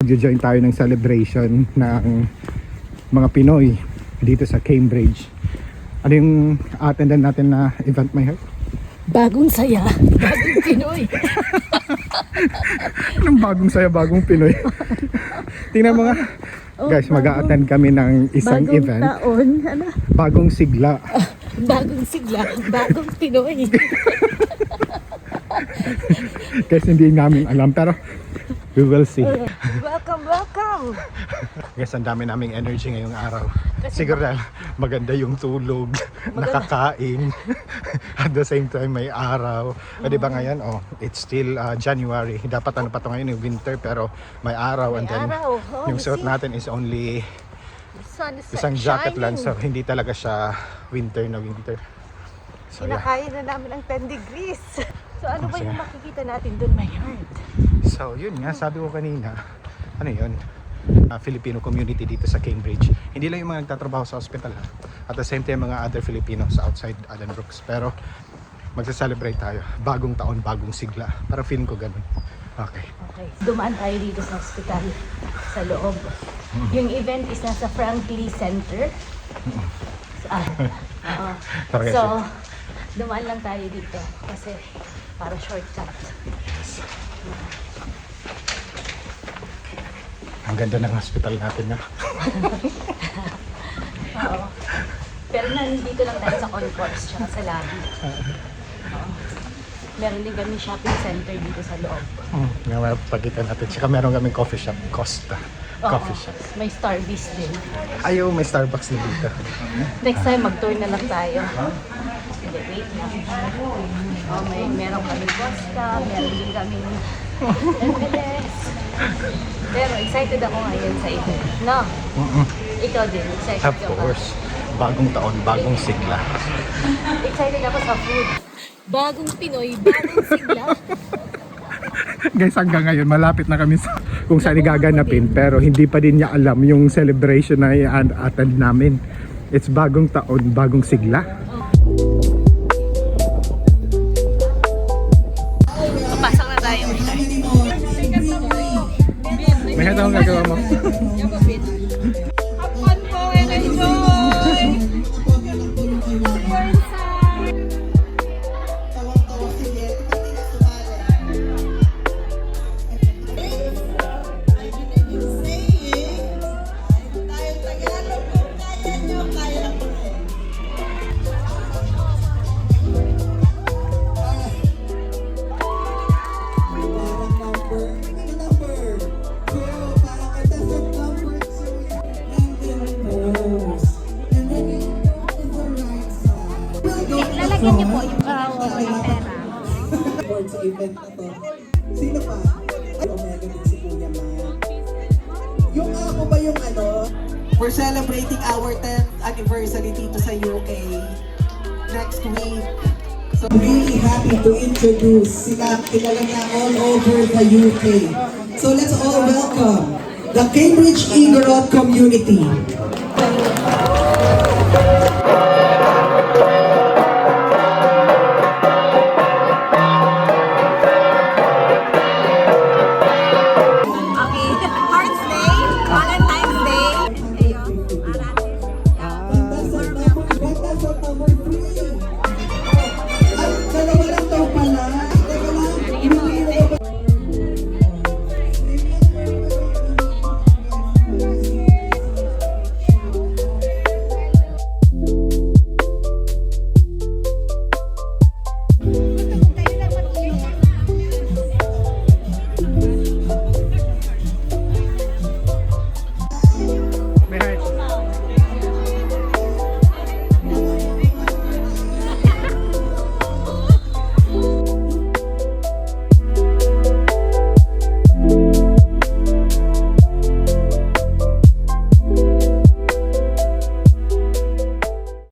magjo-join tayo ng celebration ng mga Pinoy dito sa Cambridge. Ano yung attendan natin na event, my heart? Bagong saya, bagong Pinoy. Anong bagong saya, bagong Pinoy? Tingnan mo nga. Guys, mag-a-attend kami ng isang bagong event. Taon, ano? Bagong sigla. Bagong sigla, bagong Pinoy. Guys, hindi namin alam pero we will see. Welcome, welcome. Guys, ang dami naming energy ngayong araw. Siguro dahil maganda yung tulog, nakakain, at the same time may araw. Di ba ngayon, it's still January. Dapat ano pa ito ngayon, yung winter, pero may araw. And then yung suot natin is only isang jacket lang, so hindi talaga siya winter na winter. So, kinakain na namin ang 10 degrees. So ano ba yung makikita natin doon, my heart? So yun nga, sabi ko kanina, ano yun? Filipino community dito sa Cambridge. Hindi lang yung mga nagtatrabaho sa hospital ha. At the same time mga other Filipinos outside Addenbrooke's. Pero magsa-celebrate tayo. Bagong taon, bagong sigla. Parang feeling ko ganun. Okay. Dumaan tayo dito sa hospital sa loob. Yung event is nasa Franklin Center. So dumaan lang tayo dito kasi para shortcut. Ang ganda ng hospital natin na. Oo. Pero nandito lang tayo sa concourse tsaka sa lobby. Meron din kami shopping center dito sa loob. Nga mapagkita natin. Tsaka meron kaming coffee shop, Costa. Coffee shop. May Starbucks din. Ayaw, may Starbucks na dito. Next time mag-tour na lang tayo. Hindi, wait lang. Meron kaming Costa, meron din kaming MLS. Pero excited ako ngayon sa event. No? Ikaw din, excited Of course. Bagong taon, bagong sigla. Excited ako sa food. Bagong Pinoy, bagong sigla. Guys, hanggang ngayon malapit na kami sa kung saan igaganapin, pero hindi pa din niya alam yung celebration na i-attend namin. It's bagong taon, bagong sigla. Papasok na tayo. May hata akong gagawa mo. Have fun po and enjoy! Lalagyan niyo po yung pera. Sa event na to. Sino pa? Ay, Omega din si Kuya Matt. Yung ako ba yung ano? We're celebrating our 10th anniversary dito sa UK next week. So really happy to introduce sila. Kilala niya all over the UK. So let's all welcome the Cambridge Igorot community.